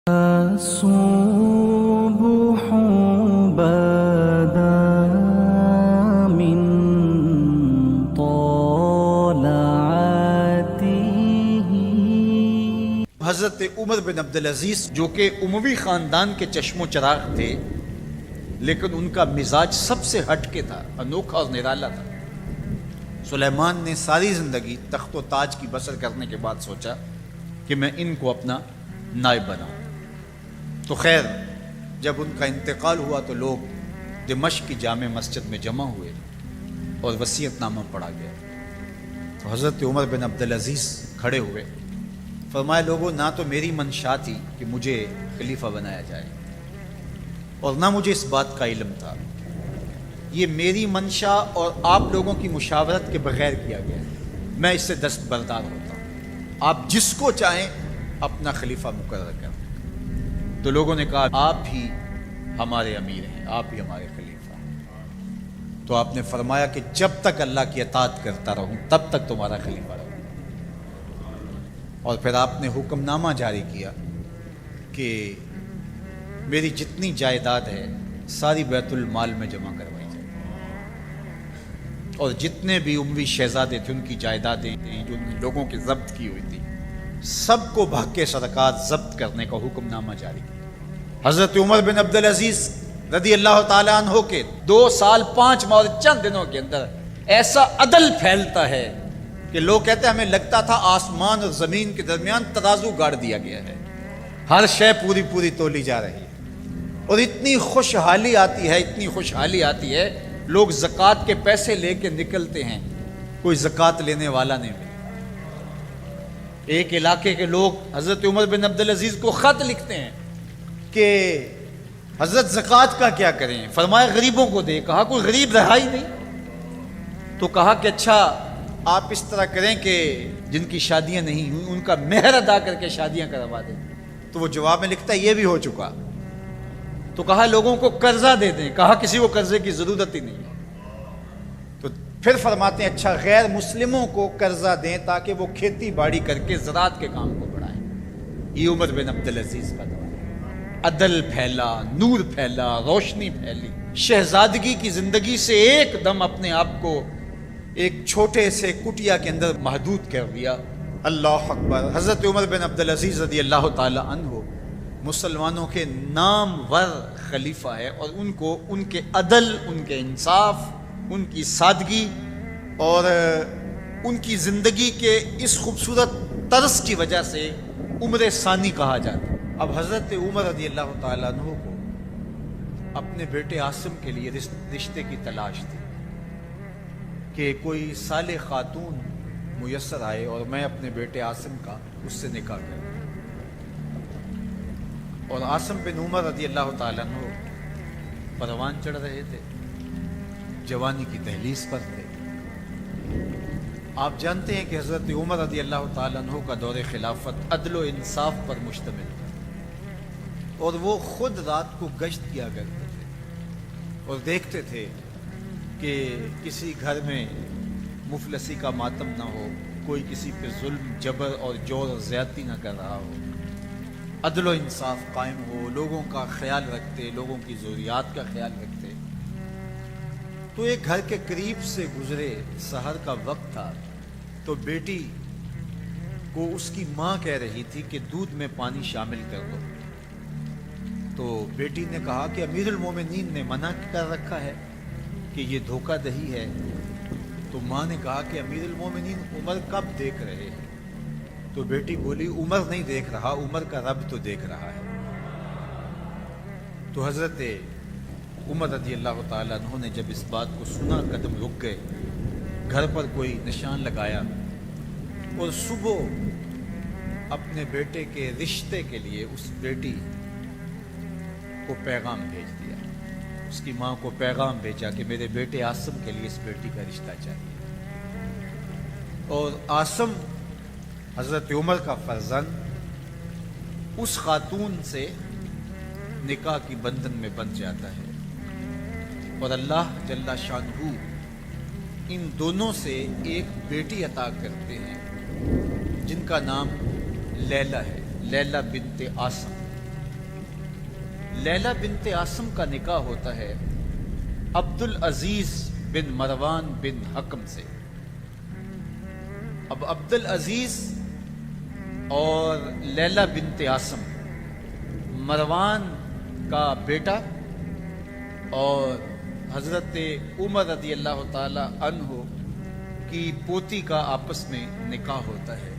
الصبح بدا من طلعته. حضرت عمر بن عبدالعزیز جو کہ اموی خاندان کے چشم و چراغ تھے، لیکن ان کا مزاج سب سے ہٹ کے تھا، انوکھا اور نرالا تھا۔ سلیمان نے ساری زندگی تخت و تاج کی بسر کرنے کے بعد سوچا کہ میں ان کو اپنا نائب بناؤں۔ تو خیر، جب ان کا انتقال ہوا تو لوگ دمشق کی جامع مسجد میں جمع ہوئے اور وصیت نامہ پڑھا گیا۔ تو حضرت عمر بن عبدالعزیز کھڑے ہوئے، فرمایا لوگوں، نہ تو میری منشا تھی کہ مجھے خلیفہ بنایا جائے اور نہ مجھے اس بات کا علم تھا، یہ میری منشا اور آپ لوگوں کی مشاورت کے بغیر کیا گیا ہے، میں اس سے دستبردار ہوتا ہوں، آپ جس کو چاہیں اپنا خلیفہ مقرر کریں۔ تو لوگوں نے کہا آپ ہی ہمارے امیر ہیں، آپ ہی ہمارے خلیفہ ہیں۔ تو آپ نے فرمایا کہ جب تک اللہ کی اطاعت کرتا رہوں تب تک تمہارا خلیفہ رہوں۔ اور پھر آپ نے حکم نامہ جاری کیا کہ میری جتنی جائیداد ہے ساری بیت المال میں جمع کروائی جائے، اور جتنے بھی اموی شہزادے تھے ان کی جائیدادیں جو ان لوگوں کے ضبط کی ہوئی تھی سب کو بحق صدقات ضبط کرنے کا حکم نامہ جاری کیا۔ حضرت عمر بن عبدالعزیز رضی اللہ تعالیٰ عنہ کے 2 سال 5 ماہ اور چند دنوں کے اندر ایسا عدل پھیلتا ہے کہ لوگ کہتے ہیں ہمیں لگتا تھا آسمان اور زمین کے درمیان ترازو گاڑ دیا گیا ہے، ہر شے پوری پوری تولی جا رہی ہے، اور اتنی خوشحالی آتی ہے، اتنی خوشحالی آتی ہے، لوگ زکوٰۃ کے پیسے لے کے نکلتے ہیں، کوئی زکوٰۃ لینے والا نہیں ملتا۔ ایک علاقے کے لوگ حضرت عمر بن عبدالعزیز کو خط لکھتے ہیں کہ حضرت زکوٰۃ کا کیا کریں؟ فرمایا غریبوں کو دے۔ کہا کوئی غریب رہا ہی نہیں، تو کہا کہ اچھا آپ اس طرح کریں کہ جن کی شادیاں نہیں ہوئی ان کا مہر ادا کر کے شادیاں کروا دیں۔ تو وہ جواب میں لکھتا ہے یہ بھی ہو چکا۔ تو کہا لوگوں کو قرضہ دے دیں۔ کہا کسی کو قرضے کی ضرورت ہی نہیں ہے۔ تو پھر فرماتے ہیں اچھا غیر مسلموں کو قرضہ دیں تاکہ وہ کھیتی باڑی کر کے زراعت کے کام کو بڑھائیں۔ یہ عمر بن عبدالعزیز کا دور ہے۔ عدل پھیلا، نور پھیلا، روشنی پھیلی، شہزادگی کی زندگی سے ایک دم اپنے آپ کو ایک چھوٹے سے کٹیا کے اندر محدود کر دیا۔ اللہ اکبر۔ حضرت عمر بن عبدالعزیز رضی اللہ تعالی عنہ مسلمانوں کے نامور خلیفہ ہے، اور ان کو ان کے عدل، ان کے انصاف، ان کی سادگی اور ان کی زندگی کے اس خوبصورت طرز کی وجہ سے عمر ثانی کہا جاتا ہے۔ اب حضرت عمر رضی اللہ تعالیٰ عنہ کو اپنے بیٹے عاصم کے لیے رشتے کی تلاش تھی کہ کوئی صالح خاتون میسر آئے اور میں اپنے بیٹے عاصم کا اس سے نکاح کروں۔ اور عاصم بن عمر رضی اللہ تعالیٰ عنہ پروان چڑھ رہے تھے، جوانی کی دہلیز پر تھے۔ آپ جانتے ہیں کہ حضرت عمر رضی اللہ تعالیٰ عنہ کا دور خلافت عدل و انصاف پر مشتمل تھا، اور وہ خود رات کو گشت کیا کرتے تھے اور دیکھتے تھے کہ کسی گھر میں مفلسی کا ماتم نہ ہو، کوئی کسی پہ ظلم، جبر اور جور اور زیادتی نہ کر رہا ہو، عدل و انصاف قائم ہو، لوگوں کا خیال رکھتے، لوگوں کی ضروریات کا خیال رکھتے۔ تو ایک گھر کے قریب سے گزرے، سحر کا وقت تھا، تو بیٹی کو اس کی ماں کہہ رہی تھی کہ دودھ میں پانی شامل کر دو۔ تو بیٹی نے کہا کہ امیر المومنین نے منع کر رکھا ہے کہ یہ دھوکہ دہی ہے۔ تو ماں نے کہا کہ امیر المومنین عمر کب دیکھ رہے ہیں؟ تو بیٹی بولی عمر نہیں دیکھ رہا، عمر کا رب تو دیکھ رہا ہے۔ تو حضرت عمر رضی اللہ تعالیٰ عنہ نے جب اس بات کو سنا قدم رک گئے، گھر پر کوئی نشان لگایا اور صبح اپنے بیٹے کے رشتے کے لیے اس بیٹی کو پیغام بھیج دیا، اس کی ماں کو پیغام بھیجا کہ میرے بیٹے عاصم کے لیے اس بیٹی کا رشتہ چاہیے۔ اور عاصم حضرت عمر کا فرزند اس خاتون سے نکاح کی بندھن میں بندھ جاتا ہے، اور اللہ جل شانہ ان دونوں سے ایک بیٹی عطا کرتے ہیں جن کا نام لیلہ ہے، لیلہ بنت عاصم۔ لیلا بنت عاصم کا نکاح ہوتا ہے عبد العزیز بن مروان بن حکم سے. اب عبد العزیز اور لیلا بنت عاصم مروان کا بیٹا اور حضرت عمر رضی اللہ تعالی عنہ کی پوتی کا آپس میں نکاح ہوتا ہے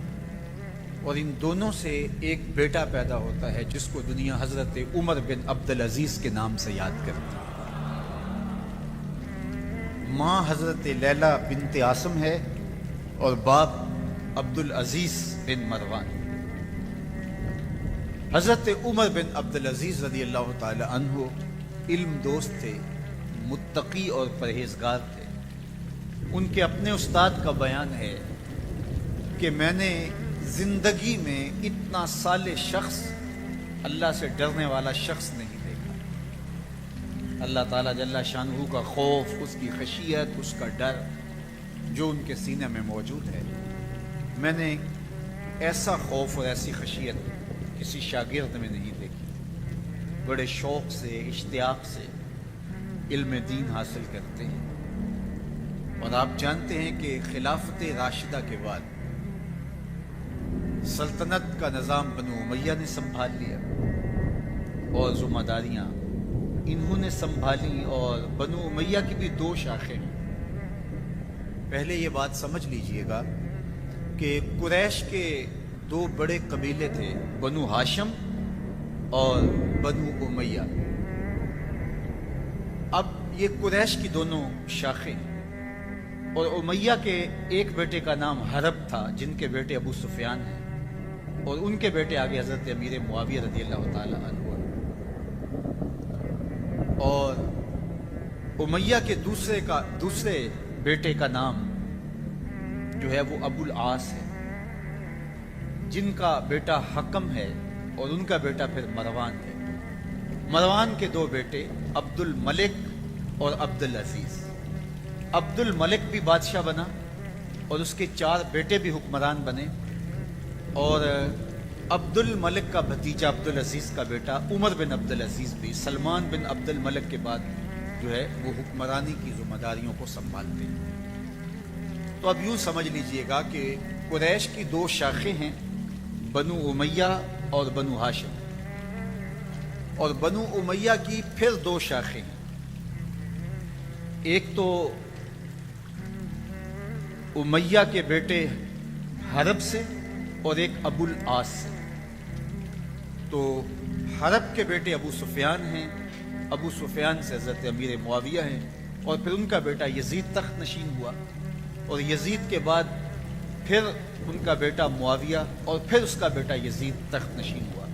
اور ان دونوں سے ایک بیٹا پیدا ہوتا ہے جس کو دنیا حضرت عمر بن عبد العزیز کے نام سے یاد کرتی ہے. ماں حضرت لیلا بنت عاصم ہے اور باپ عبد العزیز بن مروان. حضرت عمر بن عبد العزیز رضی اللہ تعالی عنہ علم دوست تھے، متقی اور پرہیزگار تھے. ان کے اپنے استاد کا بیان ہے کہ میں نے زندگی میں اتنا صالح شخص، اللہ سے ڈرنے والا شخص نہیں دیکھا. اللہ تعالیٰ جل شانہ کا خوف، اس کی خشیت، اس کا ڈر جو ان کے سینے میں موجود ہے، میں نے ایسا خوف اور ایسی خشیت کسی شاگرد میں نہیں دیکھی. بڑے شوق سے، اشتیاق سے علم دین حاصل کرتے ہیں. اور آپ جانتے ہیں کہ خلافت راشدہ کے بعد سلطنت کا نظام بنو امیہ نے سنبھال لیا اور ذمہ داریاں انہوں نے سنبھالی. اور بنو امیہ کی بھی دو شاخیں ہیں. پہلے یہ بات سمجھ لیجئے گا کہ قریش کے دو بڑے قبیلے تھے، بنو ہاشم اور بنو امیہ. اب یہ قریش کی دونوں شاخیں اور امیہ کے ایک بیٹے کا نام حرب تھا جن کے بیٹے ابو سفیان ہیں اور ان کے بیٹے آگے حضرت امیر معاویہ رضی اللہ تعالی عنہ. اور امیہ کے دوسرے بیٹے کا نام جو ہے وہ ابو العاص ہے جن کا بیٹا حکم ہے اور ان کا بیٹا پھر مروان ہے. مروان کے دو بیٹے عبد الملک اور عبد العزیز. عبد الملک بھی بادشاہ بنا اور اس کے 4 بیٹے بھی حکمران بنے. اور عبد الملک کا بھتیجا عبد العزیز کا بیٹا عمر بن عبد العزیز بھی سلمان بن عبد الملک کے بعد جو ہے وہ حکمرانی کی ذمہ داریوں کو سنبھالتے ہیں. تو اب یوں سمجھ لیجئے گا کہ قریش کی 2 شاخیں ہیں، بنو امیہ اور بنو ہاشم. اور بنو امیہ کی پھر 2 شاخیں ہیں، ایک تو امیہ کے بیٹے حرب سے اور ایک ابو العاص سے. تو حرب کے بیٹے ابو سفیان ہیں، ابو سفیان سے حضرت امیر معاویہ ہیں اور پھر ان کا بیٹا یزید تخت نشین ہوا اور یزید کے بعد پھر ان کا بیٹا معاویہ اور پھر اس کا بیٹا یزید تخت نشین ہوا.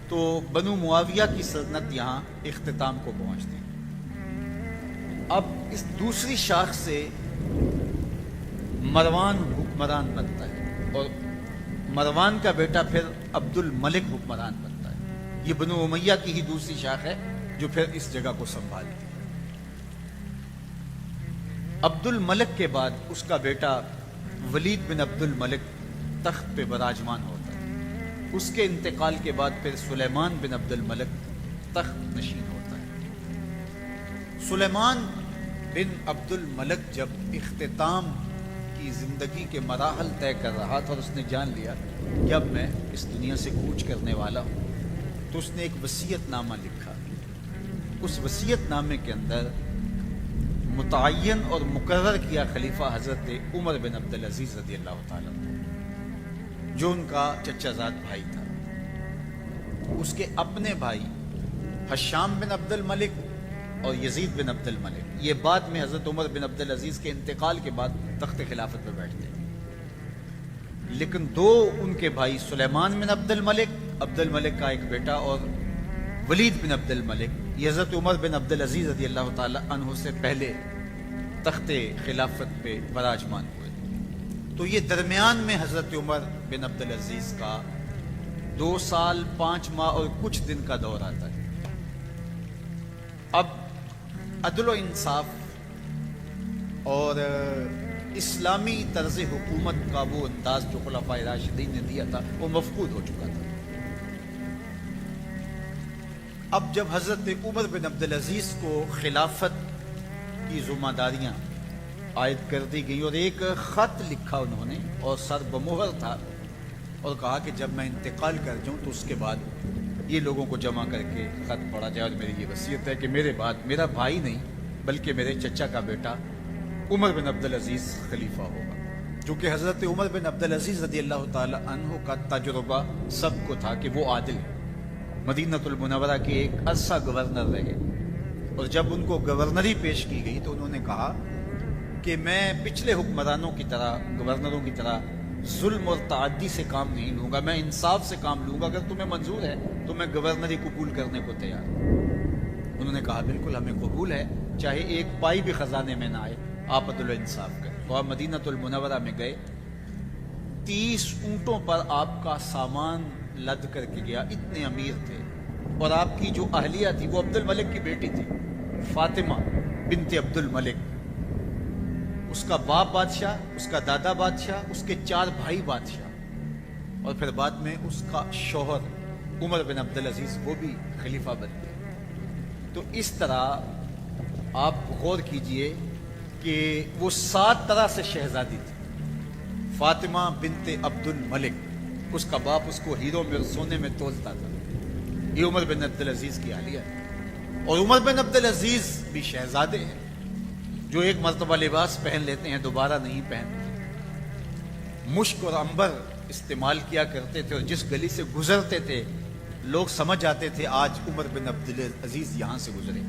تو بنو معاویہ کی سلطنت یہاں اختتام کو پہنچتی. اب اس دوسری شاخ سے مروان حکمران بنتا ہے اور مروان کا بیٹا پھر عبد الملک حکمران بنتا ہے. یہ بنو امیہ کی ہی دوسری شاخ ہے جو پھر اس جگہ کو سنبھالتی ہے. عبد الملک کے بعد اس کا بیٹا ولید بن عبد الملک تخت پہ براجمان ہوتا ہے. اس کے انتقال کے بعد پھر سلیمان بن عبد الملک تخت نشین ہوتا ہے. سلیمان بن عبد الملک جب اختتام کی زندگی کے مراحل طے کر رہا تھا اور اس نے جان لیا کہ اب میں اس دنیا سے کوچ کرنے والا ہوں، تو اس نے ایک وصیت نامہ لکھا. اس وصیت نامے کے اندر متعین اور مقرر کیا خلیفہ حضرت عمر بن عبد العزیز رضی اللہ تعالیٰ عنہ، جو ان کا چچا زاد بھائی تھا. اس کے اپنے بھائی ہشام بن عبد الملک اور یزید بن عبد الملک، یہ بعد میں حضرت عمر بن عبد العزیز کے انتقال کے بعد تخت خلافت پہ بیٹھتے ہیں. لیکن 2 ان کے بھائی سلیمان بن عبد الملک کا ایک بیٹا اور ولید بن عبد الملک، یہ حضرت عمر بن عبد العزیز رضی اللہ تعالی عنہ سے پہلے تخت خلافت پہ براجمان ہوئے. تو یہ درمیان میں حضرت عمر بن عبد العزیز کا 2 سال 5 ماہ اور کچھ دن کا دور آتا ہے. اب عدل و انصاف اور اسلامی طرز حکومت کا وہ انداز جو خلفائے راشدین نے دیا تھا وہ مفقود ہو چکا تھا. اب جب حضرت عمر بن عبدالعزیز کو خلافت کی ذمہ داریاں عائد کر دی گئی اور ایک خط لکھا انہوں نے اور سر بمہر تھا اور کہا کہ جب میں انتقال کر جاؤں تو اس کے بعد یہ لوگوں کو جمع کر کے خط پڑھا جائے، اور میری یہ وصیت ہے کہ میرے بعد میرا بھائی نہیں بلکہ میرے چچا کا بیٹا عمر بن عبدالعزیز خلیفہ ہوگا، جو کہ حضرت عمر بن عبدالعزیز رضی اللہ تعالی عنہ کا تجربہ سب کو تھا کہ وہ عادل ہے، مدینہ المنورہ کے ایک عرصہ گورنر رہے، اور جب ان کو گورنری پیش کی گئی تو انہوں نے کہا کہ میں پچھلے حکمرانوں کی طرح، گورنروں کی طرح ظلم اور تعدی سے کام نہیں لوں گا، میں انصاف سے کام لوں گا، اگر تمہیں منظور ہے تو میں گورنری قبول کرنے کو تیار ہوں۔ انہوں نے کہا بالکل ہمیں قبول ہے، چاہے ایک پائی بھی خزانے میں نہ آئے، آپ عدل و انصاف کریں۔ تو آپ مدینہ المنورہ میں گئے، 30 اونٹوں پر آپ کا سامان لد کر کے گیا، اتنے امیر تھے، اور آپ کی جو اہلیہ تھی وہ عبد الملک کی بیٹی تھی، فاطمہ بنت عبد الملک، اس کا باپ بادشاہ، اس کا دادا بادشاہ، اس کے 4 بھائی بادشاہ، اور پھر بعد میں اس کا شوہر عمر بن عبدالعزیز وہ بھی خلیفہ بن گئے۔ تو اس طرح آپ غور کیجئے کہ وہ 7 طرح سے شہزادی تھی۔ فاطمہ بنت عبد الملک، اس کا باپ اس کو ہیروں میں اور سونے میں تولتا تھا، یہ عمر بن عبدالعزیز کی اہلیہ ہے، اور عمر بن عبدالعزیز بھی شہزادے ہیں جو ایک مرتبہ لباس پہن لیتے ہیں دوبارہ نہیں پہنتے، مشک اور عنبر استعمال کیا کرتے تھے، اور جس گلی سے گزرتے تھے لوگ سمجھ جاتے تھے آج عمر بن عبدالعزیز یہاں سے گزرے،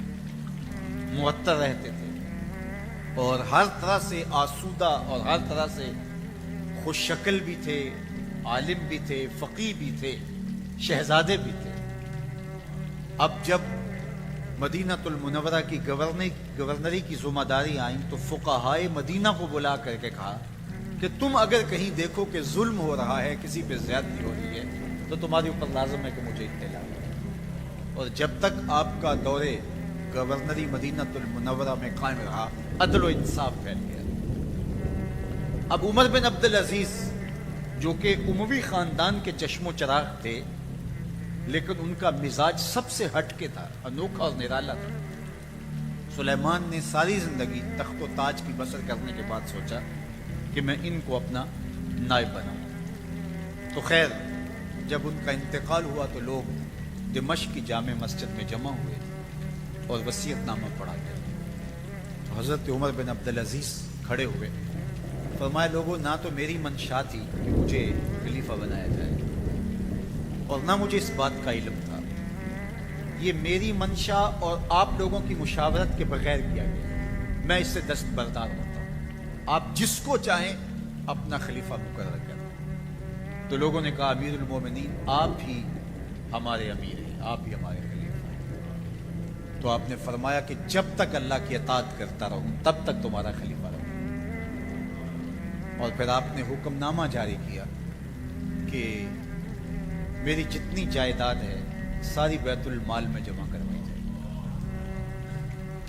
معطر رہتے تھے، اور ہر طرح سے آسودہ اور ہر طرح سے خوش شکل بھی تھے، عالم بھی تھے، فقیہ بھی تھے، شہزادے بھی تھے۔ اب جب مدینہ المنورہ کی گورنری کی ذمہ داری آئیں تو فقہائے مدینہ کو بلا کر کے کہا کہ تم اگر کہیں دیکھو کہ ظلم ہو رہا ہے، کسی پہ زیادتی ہو رہی ہے، تو تمہارے اوپر لازم ہے کہ مجھے اطلاع کرو۔ اور جب تک آپ کا دور گورنری مدینہ المنورہ میں قائم رہا، عدل و انصاف پھیل گیا۔ اب عمر بن عبدالعزیز جو کہ اموی خاندان کے چشم و چراغ تھے، لیکن ان کا مزاج سب سے ہٹ کے تھا، انوکھا اور نرالا تھا۔ سلیمان نے ساری زندگی تخت و تاج کی بسر کرنے کے بعد سوچا کہ میں ان کو اپنا نائب بناؤں۔ تو خیر جب ان کا انتقال ہوا تو لوگ دمشق کی جامع مسجد میں جمع ہوئے اور وصیت نامہ پڑھا گیا۔ تو حضرت عمر بن عبدالعزیز کھڑے ہوئے، فرمایا لوگوں، نہ تو میری منشا تھی کہ مجھے خلیفہ بنایا جائے اور نہ مجھے اس بات کا علم تھا، یہ میری منشا اور آپ لوگوں کی مشاورت کے بغیر کیا گیا، میں اس سے دستبردار ہوتا ہوں، آپ جس کو چاہیں اپنا خلیفہ مقرر کریں۔ تو لوگوں نے کہا امیر المومنین آپ ہی ہمارے امیر ہیں، آپ ہی ہمارے خلیفہ ہیں۔ تو آپ نے فرمایا کہ جب تک اللہ کی اطاعت کرتا رہوں تب تک تمہارا خلیفہ رہوں۔ اور پھر آپ نے حکم نامہ جاری کیا کہ میری جتنی جائیداد ہے ساری بیت المال میں جمع کروائی جائے،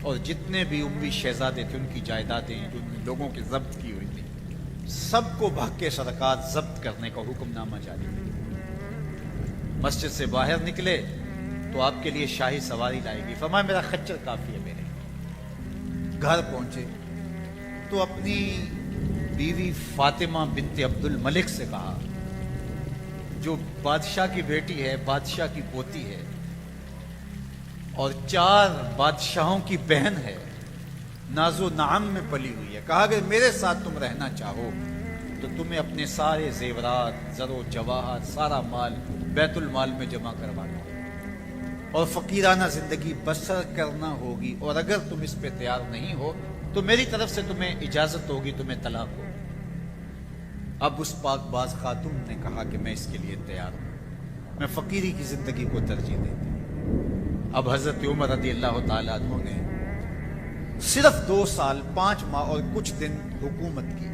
اور جتنے بھی اموی شہزادے تھے ان کی جائیدادیں جو ان لوگوں کی ضبط کی ہوئی تھی سب کو بھاگ سرکار ضبط کرنے کا حکم نامہ جاری کیا۔ مسجد سے باہر نکلے تو آپ کے لیے شاہی سواری لائے گی، فرمایا میرا خچر کافی ہے میرے۔ گھر پہنچے تو اپنی بیوی فاطمہ بنت عبد الملک سے کہا، جو بادشاہ کی بیٹی ہے، بادشاہ کی پوتی ہے اور 4 بادشاہوں کی بہن ہے، ناز و نعم میں پلی ہوئی ہے، کہا کہ میرے ساتھ تم رہنا چاہو تو تمہیں اپنے سارے زیورات، زر و جواہر، سارا مال بیت المال میں جمع کروانا اور فقیرانہ زندگی بسر کرنا ہوگی، اور اگر تم اس پہ تیار نہیں ہو تو میری طرف سے تمہیں اجازت ہوگی، تمہیں طلاق ہو۔ اب اس پاک باز خاتون نے کہا کہ میں اس کے لیے تیار ہوں، میں فقیری کی زندگی کو ترجیح دیتی ہوں۔ اب حضرت عمر رضی اللہ تعالیٰ عنہ نے صرف 2 سال 5 ماہ اور کچھ دن حکومت کی،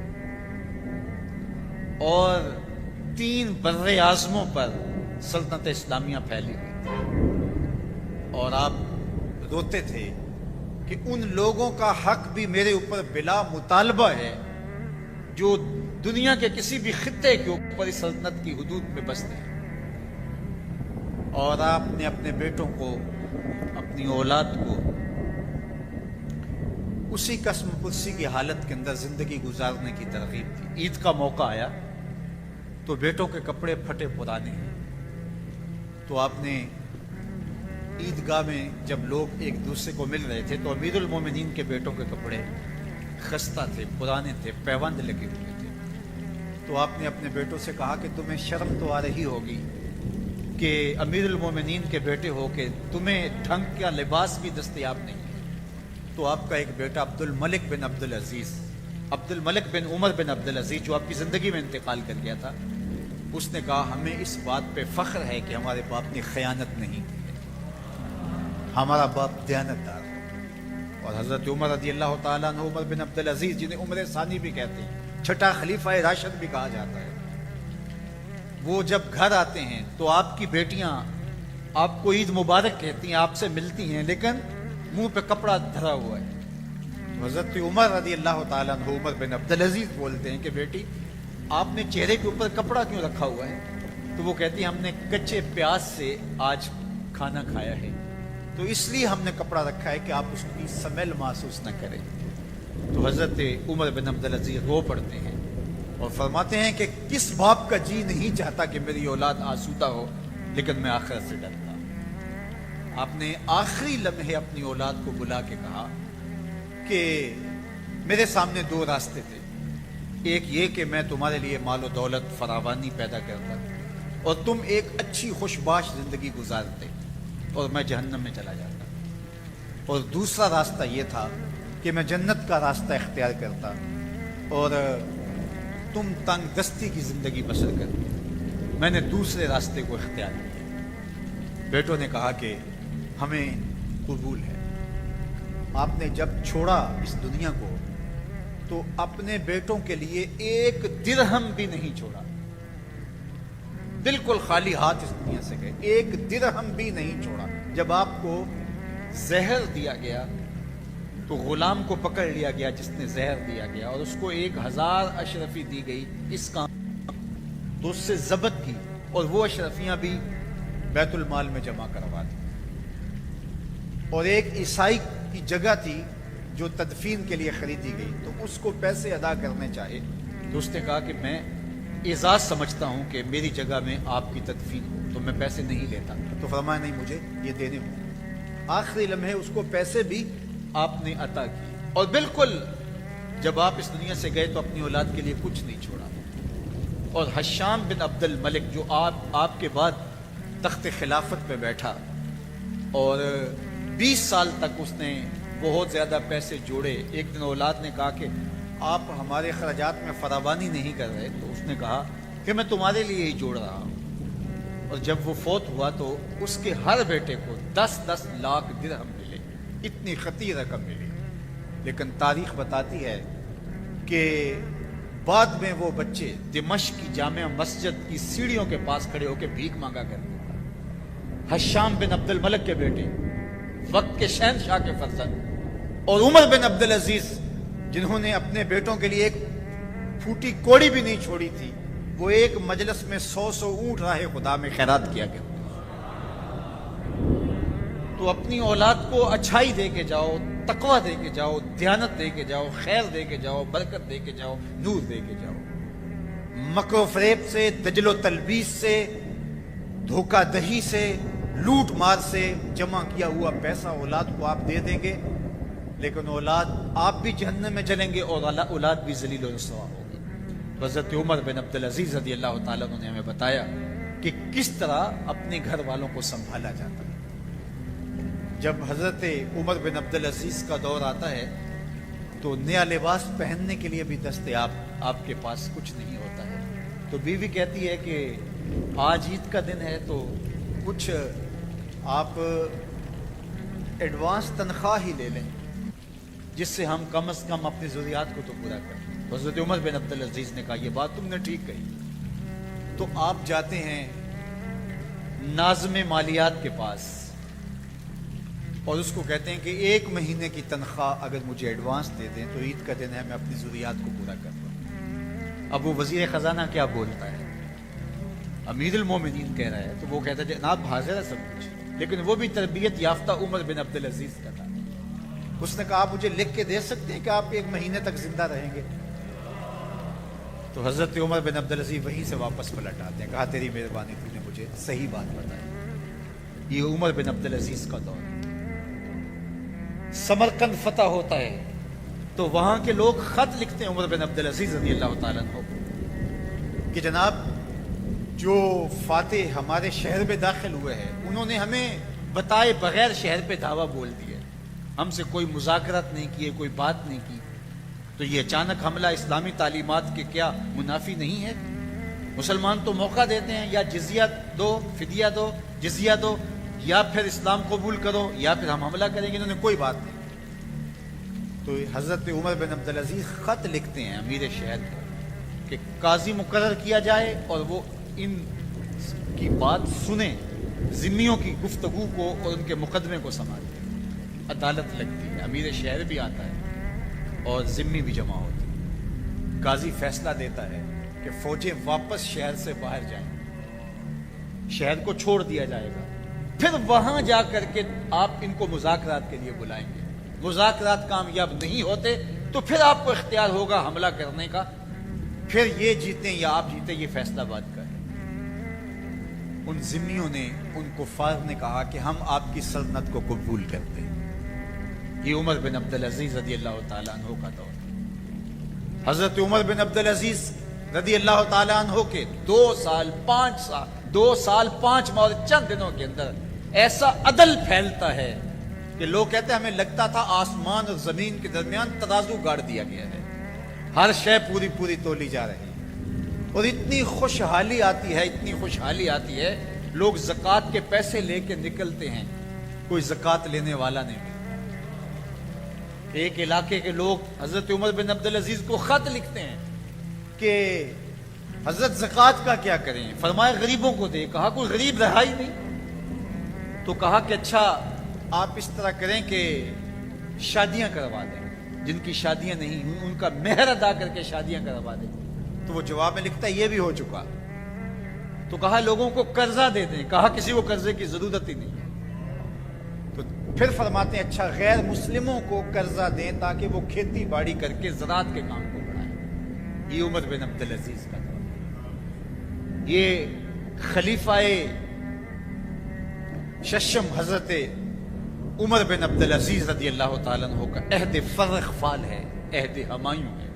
اور 3 بر اعظموں پر سلطنت اسلامیہ پھیلی ہوئی، اور آپ روتے تھے کہ ان لوگوں کا حق بھی میرے اوپر بلا مطالبہ ہے جو دنیا کے کسی بھی خطے کے اوپر اس سلطنت کی حدود میں بستے ہیں۔ اور آپ نے اپنے بیٹوں کو اپنی اولاد کو اسی قسم پرسی کی حالت کے اندر زندگی گزارنے کی ترغیب دی۔ عید کا موقع آیا تو بیٹوں کے کپڑے پھٹے پرانے ہیں، تو آپ نے عیدگاہ میں جب لوگ ایک دوسرے کو مل رہے تھے تو امیر المومنین کے بیٹوں کے کپڑے خستہ تھے، پرانے تھے، پیوند لگے ہوئے تھے۔ تو آپ نے اپنے بیٹوں سے کہا کہ تمہیں شرم تو آ رہی ہوگی کہ امیر المومنین کے بیٹے ہو کے تمہیں ڈھنگ کا لباس بھی دستیاب نہیں ہے۔ تو آپ کا ایک بیٹا عبد الملک بن عبد العزیز، عبد الملک بن عمر بن عبد العزیز، جو آپ کی زندگی میں انتقال کر گیا تھا، اس نے کہا ہمیں اس بات پہ فخر ہے کہ ہمارے باپ نے خیانت نہیں کی ہے، ہمارا باپ دیانتدار ہے۔ اور حضرت عمر رضی اللہ تعالیٰ عنہ، عمر بن عبد العزیز جنہیں عمر ثانی بھی کہتے ہیں، چھٹا خلیفہ راشد بھی کہا جاتا ہے، وہ جب گھر آتے ہیں تو آپ کی بیٹیاں آپ کو عید مبارک کہتی ہیں، آپ سے ملتی ہیں، لیکن منہ پہ کپڑا دھرا ہوا ہے۔ تو حضرت عمر رضی اللہ تعالیٰ عنہ، عمر بن عبد العزیز بولتے ہیں کہ بیٹی آپ نے چہرے کے اوپر کپڑا کیوں رکھا ہوا ہے؟ تو وہ کہتی ہیں ہم نے کچے پیاز سے آج کھانا کھایا ہے، تو اس لیے ہم نے کپڑا رکھا ہے کہ آپ اس کی سمیل محسوس نہ کریں۔ تو حضرت عمر بن عبد العزیز رو پڑتے ہیں اور فرماتے ہیں کہ کس باپ کا جی نہیں چاہتا کہ میری اولاد آسودہ ہو، لیکن میں آخرت سے ڈرتا۔ آپ نے آخری لمحے اپنی اولاد کو بلا کے کہا کہ میرے سامنے دو راستے تھے، ایک یہ کہ میں تمہارے لیے مال و دولت فراوانی پیدا کرتا اور تم ایک اچھی خوشباش زندگی گزارتے اور میں جہنم میں چلا جاتا، اور دوسرا راستہ یہ تھا کہ میں جنت کا راستہ اختیار کرتا اور تم تنگ دستی کی زندگی بسر کرتے۔ میں نے دوسرے راستے کو اختیار کیا۔ بیٹوں نے کہا کہ ہمیں قبول ہے۔ آپ نے جب چھوڑا اس دنیا کو تو اپنے بیٹوں کے لیے ایک درہم بھی نہیں چھوڑا، بالکل خالی ہاتھ اس دنیا سے گئے، ایک درہم بھی نہیں چھوڑا۔ جب آپ کو زہر دیا گیا تو غلام کو پکڑ لیا گیا جس نے زہر دیا گیا، اور اس کو 1000 اشرفی دی گئی اس کام، تو اس سے ضبط کی اور وہ اشرفیاں بھی بیت المال میں جمع کروا دی۔ اور ایک عیسائی کی جگہ تھی جو تدفین کے لیے خریدی گئی، تو اس کو پیسے ادا کرنے چاہے تو اس نے کہا کہ میں اعزاز سمجھتا ہوں کہ میری جگہ میں آپ کی تدفین ہو، تو میں پیسے نہیں لیتا۔ تو فرمایا نہیں، مجھے یہ دینے ہوں۔ آخری لمحے اس کو پیسے بھی آپ نے عطا کی، اور بالکل جب آپ اس دنیا سے گئے تو اپنی اولاد کے لیے کچھ نہیں چھوڑا۔ اور حشام بن عبد الملک جو آپ کے بعد تخت خلافت پہ بیٹھا اور 20 سال تک اس نے بہت زیادہ پیسے جوڑے، ایک دن اولاد نے کہا کہ آپ ہمارے خراجات میں فراوانی نہیں کر رہے، تو اس نے کہا کہ میں تمہارے لیے ہی جوڑ رہا ہوں۔ اور جب وہ فوت ہوا تو اس کے ہر بیٹے کو 10-10 لاکھ درہم ملے، اتنی خطیر رقم ملی۔ لیکن تاریخ بتاتی ہے کہ بعد میں وہ بچے دمشق کی جامع مسجد کی سیڑھیوں کے پاس کھڑے ہو کے بھیک مانگا کرتے تھے۔ حشام بن عبد الملک کے بیٹے، وقت کے شہنشاہ کے فرزند، اور عمر بن عبد العزیز جنہوں نے اپنے بیٹوں کے لیے ایک پھوٹی کوڑی بھی نہیں چھوڑی تھی، وہ ایک مجلس میں 100 اونٹ راہ خدا میں خیرات کیا گیا۔ تو اپنی اولاد کو اچھائی دے کے جاؤ، تقوی دے کے جاؤ، دیانت دے کے جاؤ، خیر دے کے جاؤ، برکت دے کے جاؤ، نور دے کے جاؤ۔ مکر و فریب سے، دجل و تلبیس سے، دھوکہ دہی سے، لوٹ مار سے جمع کیا ہوا پیسہ اولاد کو آپ دے دیں گے، لیکن اولاد آپ بھی جہنم میں جلیں گے اور اولاد بھی ذلیل و رسوا ہوگی۔ حضرت عمر بن عبد العزیز رضی اللہ تعالیٰ عنہ نے ہمیں بتایا کہ کس طرح اپنے گھر والوں کو سنبھالا جاتا ہے۔ جب حضرت عمر بن عبد العزیز کا دور آتا ہے تو نیا لباس پہننے کے لیے بھی دستیاب آپ کے پاس کچھ نہیں ہوتا ہے، تو بیوی کہتی ہے کہ آج عید کا دن ہے تو کچھ آپ ایڈوانس تنخواہ ہی لے لیں جس سے ہم کم از کم اپنی ضروریات کو تو پورا کریں۔ حضرت عمر بن عبد العزیز نے کہا یہ بات تم نے ٹھیک کہی۔ تو آپ جاتے ہیں ناظم مالیات کے پاس اور اس کو کہتے ہیں کہ 1 مہینے کی تنخواہ اگر مجھے ایڈوانس دے دیں تو عید کا دن ہے، میں اپنی ضروریات کو پورا کر لوں۔ اب وہ وزیر خزانہ کیا بولتا ہے؟ امیر المومنین کہہ رہا ہے، تو وہ کہتا ہے جناب حاضر ہے سب کچھ، لیکن وہ بھی تربیت یافتہ عمر بن عبدالعزیز کا تھا. اس نے کہا مجھے لکھ کے دے سکتے ہیں کہ آپ 1 مہینے تک زندہ رہیں گے؟ تو حضرت عمر بن عبدالعزیز وہیں سے واپس پلٹ آتے ہیں. کہا تیری مہربانی، تو نے مجھے صحیح بات بتائی. یہ عمر بن عبدالعزیز کا دور. سمرقند فتح ہوتا ہے تو وہاں کے لوگ خط لکھتے ہیں عمر بن عبدالعزیز رضی اللہ تعالیٰ عنہ کو کہ جناب جو فاتح ہمارے شہر میں داخل ہوئے ہیں انہوں نے ہمیں بتائے بغیر شہر پہ دھاوا بول دیا، ہم سے کوئی مذاکرات نہیں کیے، کوئی بات نہیں کی. تو یہ اچانک حملہ اسلامی تعلیمات کے کیا منافی نہیں ہے؟ مسلمان تو موقع دیتے ہیں، یا جزیہ دو، فدیہ دو، جزیہ دو، یا پھر اسلام قبول کرو یا پھر ہم حملہ کریں گے. انہوں نے کوئی بات نہیں. تو حضرت عمر بن عبدالعزیز خط لکھتے ہیں امیر شہر کو کہ قاضی مقرر کیا جائے اور وہ ان کی بات سنیں، ذمیوں کی گفتگو کو اور ان کے مقدمے کو سنبھالے. عدالت لگتی ہے، امیر شہر بھی آتا ہے اور ذمی بھی جمع ہوتے ہیں. قاضی فیصلہ دیتا ہے کہ فوجیں واپس شہر سے باہر جائیں، شہر کو چھوڑ دیا جائے گا. پھر وہاں جا کر کے آپ ان کو مذاکرات کے لیے بلائیں گے. مذاکرات کامیاب نہیں ہوتے تو پھر آپ کو اختیار ہوگا حملہ کرنے کا. پھر یہ جیتیں یا آپ جیتیں، یہ فیصلہ بات کا ہے. ان ذمیوں نے، ان کفار نے کہا کہ ہم آپ کی سلطنت کو قبول کرتے ہیں. یہ عمر بن عبدالعزیز رضی اللہ تعالیٰ عنہ کا دور. حضرت عمر بن عبدالعزیز رضی اللہ تعالیٰ عنہ کے 2 سال 5 ماہ اور چند دنوں کے اندر ایسا عدل پھیلتا ہے کہ لوگ کہتے ہیں ہمیں لگتا تھا آسمان اور زمین کے درمیان ترازو گاڑ دیا گیا ہے، ہر شے پوری تولی جا رہی ہے. اور اتنی خوشحالی آتی ہے لوگ زکوٰۃ کے پیسے لے کے نکلتے ہیں، کوئی زکوٰۃ لینے والا نہیں. ایک علاقے کے لوگ حضرت عمر بن عبدالعزیز کو خط لکھتے ہیں کہ حضرت زکوٰۃ کا کیا کریں؟ فرمایا غریبوں کو دے. کہا کوئی غریب رہا ہی نہیں. تو کہا کہ اچھا آپ اس طرح کریں کہ شادیاں کروا دیں، جن کی شادیاں نہیں ہوئی ان کا مہر ادا کر کے شادیاں کروا دیں. تو وہ جواب میں لکھتا ہے یہ بھی ہو چکا. تو کہا لوگوں کو قرضہ دے دیں. کہا کسی کو قرضے کی ضرورت ہی نہیں. تو پھر فرماتے ہیں اچھا غیر مسلموں کو قرضہ دیں تاکہ وہ کھیتی باڑی کر کے زراعت کے کام کو بڑھائیں. یہ عمر بن عبدالعزیز کا دور. یہ خلیفہ ششم حضرت عمر بن عبدالعزیز رضی اللہ تعالیٰ عنہ کا عہد فرخ فال ہے، عہد ہمایوں ہے.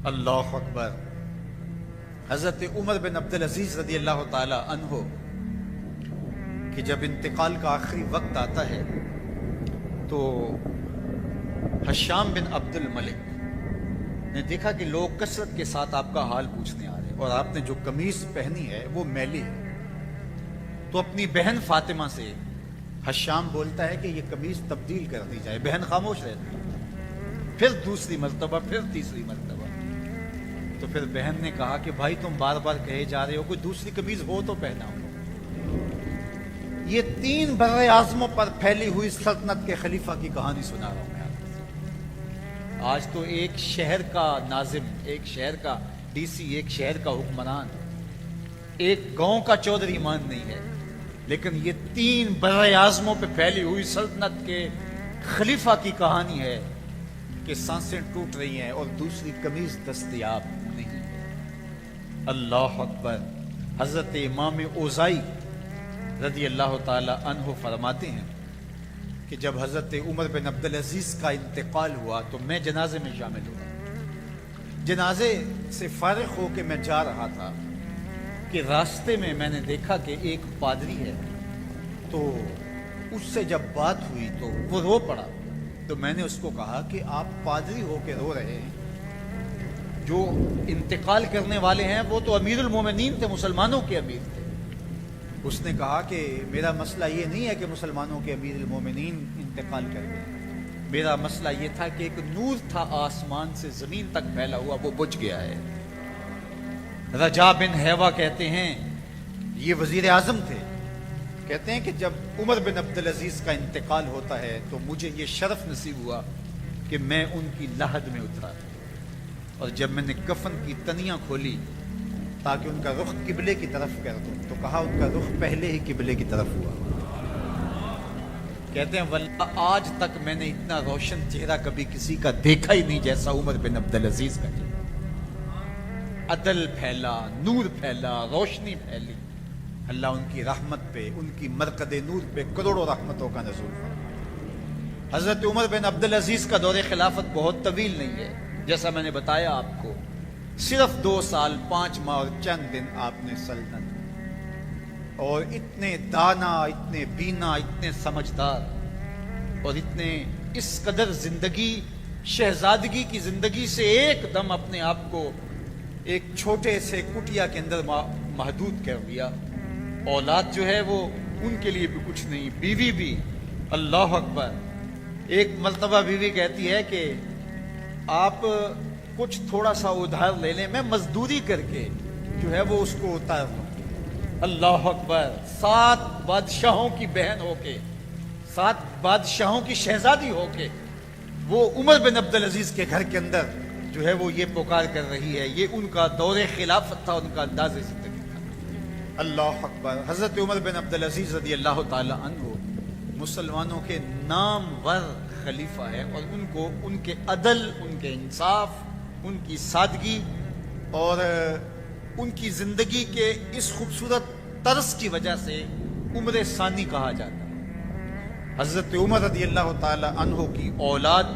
اللہ اکبر. حضرت عمر بن عبدالعزیز رضی اللہ تعالیٰ عنہ کہ جب انتقال کا آخری وقت آتا ہے تو حشام بن عبد الملک نے دیکھا کہ لوگ کثرت کے ساتھ آپ کا حال پوچھنے آ رہے ہیں اور آپ نے جو قمیص پہنی ہے وہ میلی ہے. تو اپنی بہن فاطمہ سے حشام بولتا ہے کہ یہ قمیص تبدیل کر دی جائے. بہن خاموش رہتی ہے. پھر دوسری مرتبہ، پھر تیسری مرتبہ. تو پھر بہن نے کہا کہ بھائی تم بار بار کہے جا رہے ہو کوئی دوسری قمیص ہو تو پہنا ہو. یہ 3 بر اعظموں پر پھیلی ہوئی سلطنت کے خلیفہ کی کہانی سنا رہا ہوں میں آپ کو. آج تو ایک شہر کا ناظم، ایک شہر کا ڈی سی، ایک شہر کا حکمران، ایک گاؤں کا چودھری مان نہیں ہے، لیکن یہ 3 بر اعظموں پہ پھیلی ہوئی سلطنت کے خلیفہ کی کہانی ہے کہ سانسیں ٹوٹ رہی ہیں اور دوسری قمیص دستیاب نہیں ہے. اللہ اکبر. حضرت امام اوزائی رضی اللہ تعالی عنہ فرماتے ہیں کہ جب حضرت عمر بن عبدالعزیز کا انتقال ہوا تو میں جنازے میں شامل ہوا. جنازے سے فارغ ہو کے میں جا رہا تھا کہ راستے میں میں نے دیکھا کہ ایک پادری ہے. تو اس سے جب بات ہوئی تو وہ رو پڑا. تو میں نے اس کو کہا کہ آپ پادری ہو کے رو رہے ہیں، جو انتقال کرنے والے ہیں وہ تو امیر المومنین تھے، مسلمانوں کے امیر تھے. اس نے کہا کہ میرا مسئلہ یہ نہیں ہے کہ مسلمانوں کے امیر المومنین انتقال کر گئے، میرا مسئلہ یہ تھا کہ ایک نور تھا آسمان سے زمین تک پھیلا ہوا، وہ بجھ گیا ہے. رجا بن حیوہ کہتے ہیں، یہ وزیر اعظم تھے، کہتے ہیں کہ جب عمر بن عبدالعزیز کا انتقال ہوتا ہے تو مجھے یہ شرف نصیب ہوا کہ میں ان کی لحد میں اترا، اور جب میں نے کفن کی تنیاں کھولی تاکہ ان کا رخ قبلے کی طرف کر دوں تو کہا ان کا رخ پہلے ہی قبلے کی طرف ہوا. کہتے ہیں واللہ آج تک میں نے اتنا روشن چہرہ کبھی کسی کا دیکھا ہی نہیں جیسا عمر بن عبدالعزیز کا چہرہ۔ عدل پھیلا، نور پھیلا، روشنی پھیلی۔ اللہ ان کی رحمت پہ، ان کی مرقد نور پہ کروڑوں رحمتوں کا نزول فرمائے۔ حضرت عمر بن عبدالعزیز کا دور خلافت بہت طویل نہیں ہے، جیسا میں نے بتایا آپ کو، صرف 2 سال 5 ماہ اور چند دن آپ نے سلطنت، اور اتنے دانا، اتنے بینا، اتنے سمجھدار، اور اتنے اس قدر زندگی، شہزادگی کی زندگی سے ایک دم اپنے آپ کو ایک چھوٹے سے کٹیا کے اندر محدود کر دیا۔ اولاد جو ہے وہ ان کے لیے بھی کچھ نہیں، بیوی بھی، اللہ اکبر۔ ایک مرتبہ بیوی کہتی ہے کہ آپ کچھ تھوڑا سا ادھار لے لیں، میں مزدوری کر کے جو ہے وہ اس کو اتار لوں۔ اللہ اکبر۔ 7 بادشاہوں کی بہن ہو کے، 7 بادشاہوں کی شہزادی ہو کے وہ عمر بن عبدالعزیز کے گھر کے اندر جو ہے وہ یہ پکار کر رہی ہے۔ یہ ان کا دور خلافت تھا، ان کا انداز زندگی تھا۔ اللہ اکبر۔ حضرت عمر بن عبدالعزیز رضی اللہ تعالی عنہ مسلمانوں کے نامور خلیفہ ہے، اور ان کو ان کے عدل، ان کے انصاف، ان کی سادگی اور ان کی زندگی کے اس خوبصورت طرز کی وجہ سے عمر ثانی کہا جاتا ہے۔ حضرت عمر رضی اللہ تعالی عنہ کی اولاد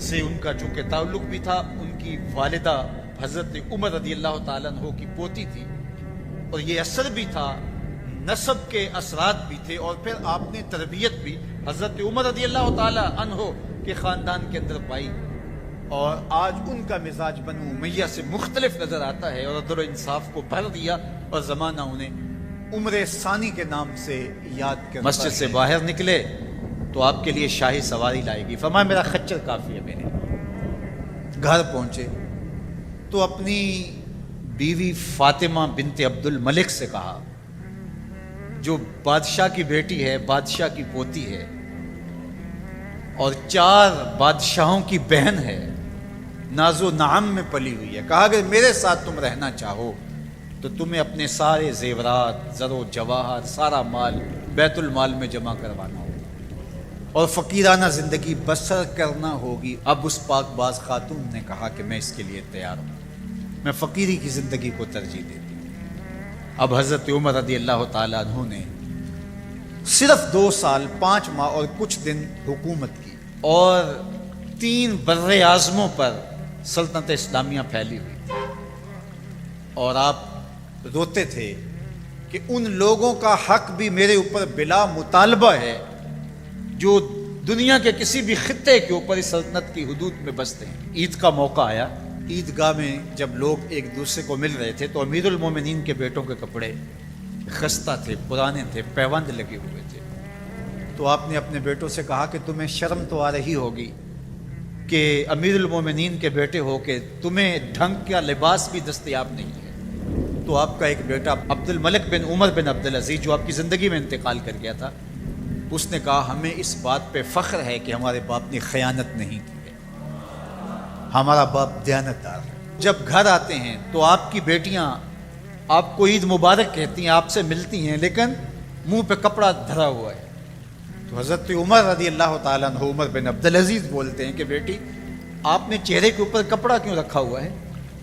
سے ان کا چونکہ تعلق بھی تھا، ان کی والدہ حضرت عمر رضی اللہ تعالی عنہ کی پوتی تھی، اور یہ اثر بھی تھا، نسب کے اثرات بھی تھے، اور پھر آپ نے تربیت بھی حضرت عمر رضی اللہ تعالی عنہ کے خاندان کے اندر پائی، اور آج ان کا مزاج بنو امیہ سے مختلف نظر آتا ہے، اور عدل و انصاف کو بھر دیا، اور زمانہ انہیں عمر ثانی کے نام سے یاد کرتا ہے۔ مسجد سے باہر نکلے تو آپ کے لیے شاہی سواری لائے گی، فرمایا میرا خچر کافی ہے میرے۔ گھر پہنچے تو اپنی بیوی فاطمہ بنت عبد الملک سے کہا، جو بادشاہ کی بیٹی ہے، بادشاہ کی پوتی ہے، اور 4 بادشاہوں کی بہن ہے، ناز و نعم میں پلی ہوئی ہے، کہا اگر میرے ساتھ تم رہنا چاہو تو تمہیں اپنے سارے زیورات، زر و جواہر، سارا مال بیت المال میں جمع کروانا ہوگا، اور فقیرانہ زندگی بسر کرنا ہوگی۔ اب اس پاک باز خاتون نے کہا کہ میں اس کے لیے تیار ہوں، میں فقیری کی زندگی کو ترجیح دیتی ہوں۔ اب حضرت عمر رضی اللہ تعالیٰ عنہ نے صرف 2 سال 5 ماہ اور کچھ دن حکومت کی، اور 3 بر اعظموں پر سلطنت اسلامیہ پھیلی ہوئی تھی، اور آپ روتے تھے کہ ان لوگوں کا حق بھی میرے اوپر بلا مطالبہ ہے جو دنیا کے کسی بھی خطے کے اوپر اس سلطنت کی حدود میں بستے ہیں۔ عید کا موقع آیا، عیدگاہ میں جب لوگ ایک دوسرے کو مل رہے تھے تو امیر المومنین کے بیٹوں کے کپڑے خستہ تھے، پرانے تھے، پیوند لگے ہوئے تھے، تو آپ نے اپنے بیٹوں سے کہا کہ تمہیں شرم تو آ رہی ہوگی کہ امیر المومنین کے بیٹے ہو کے تمہیں ڈھنگ کا لباس بھی دستیاب نہیں ہے۔ تو آپ کا ایک بیٹا عبد الملک بن عمر بن عبدالعزیز جو آپ کی زندگی میں انتقال کر گیا تھا، اس نے کہا ہمیں اس بات پہ فخر ہے کہ ہمارے باپ نے خیانت نہیں کی ہے، ہمارا باپ دیانتدار ہے۔ جب گھر آتے ہیں تو آپ کی بیٹیاں آپ کو عید مبارک کہتی ہیں، آپ سے ملتی ہیں، لیکن منہ پہ کپڑا دھرا ہوا ہے۔ تو حضرت عمر رضی اللہ تعالیٰ عنہ عمر بن عبدالعزیز بولتے ہیں کہ بیٹی آپ نے چہرے کے اوپر کپڑا کیوں رکھا ہوا ہے؟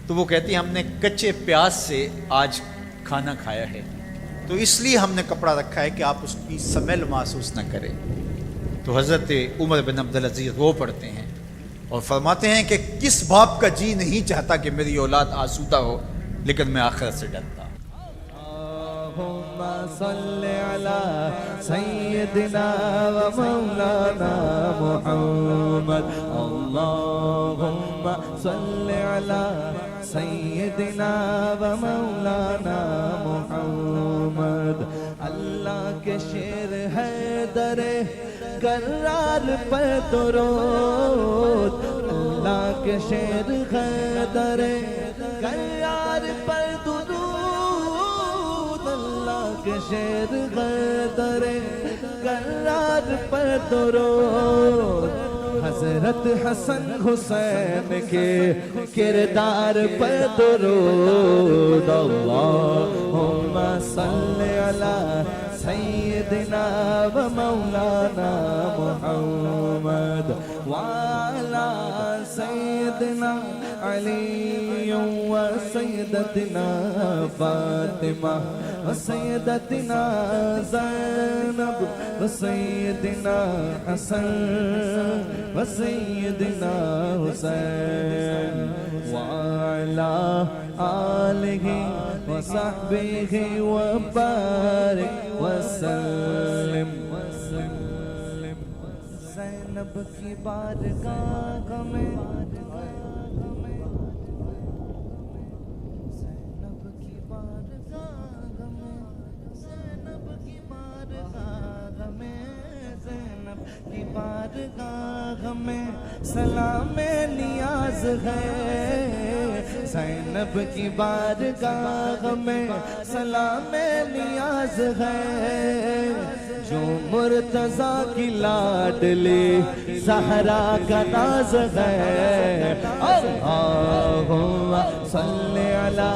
تو وہ کہتی ہیں ہم نے کچے پیاز سے آج کھانا کھایا ہے، تو اس لیے ہم نے کپڑا رکھا ہے کہ آپ اس کی سمیل محسوس نہ کریں۔ تو حضرت عمر بن عبدالعزیز رو پڑتے ہیں اور فرماتے ہیں کہ کس باپ کا جی نہیں چاہتا کہ میری اولاد آسودہ ہو، لیکن میں آخرت سے ڈرتا۔ اللهم صل على سيدنا ومولانا محمد، اللهم صل على سيدنا ومولانا محمد۔ اللہ کے شیر حیدر کرار پر درود، اللہ کے شیر حیدر کرار پر درود، کے شیر حیدر کرار پر درود، حضرت حسن حسین کے کردار پر درود، اللہم صل علی سيدنا ومولانا محمد وعلى سيدنا علي وسيدتنا فاطمة وسيدتنا زينب وسيدنا حسن وسيدنا حسين وعلى آله وصحبه وبارك وسلم زینب کی بارگاہ میں زینب کی بارگاہ میں زینب کی بارگاہ میں زینب کی بارگاہ میں سلام نیاز ہے زینب کی بارگاہ میں سلام نیاز ہے جو مرتضیٰ کی لاڈلی زہرا کا ناز ہے اللہم صلی علی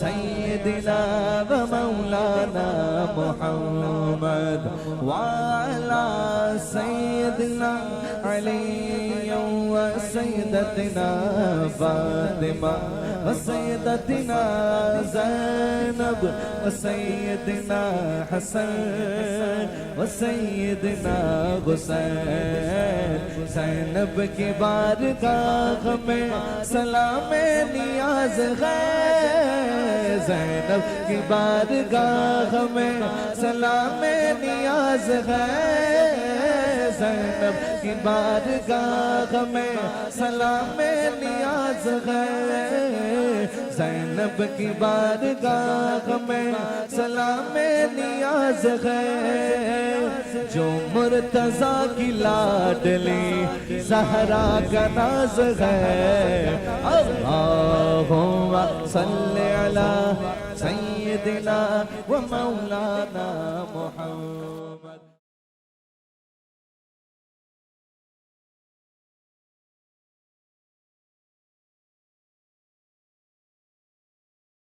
سیدنا و مولانا محمد وعلی سیدنا علی و سیدتنا فاطمہ و سیدتنا زینب و سیدنا حسن و سیدنا حسین زینب کی بارگاہ میں سلام نیاز ہے زینب کی بارگاہ میں سلام نیاز ہے زینب کی بارگاہ میں سلام نیاز ہے زینب کی بارگاہ میں سلام نیاز ہے جو مرتضیٰ کی لاڈلی زہرا کا ناز ہے اللہم صلی علی سیدنا و مولانا محمد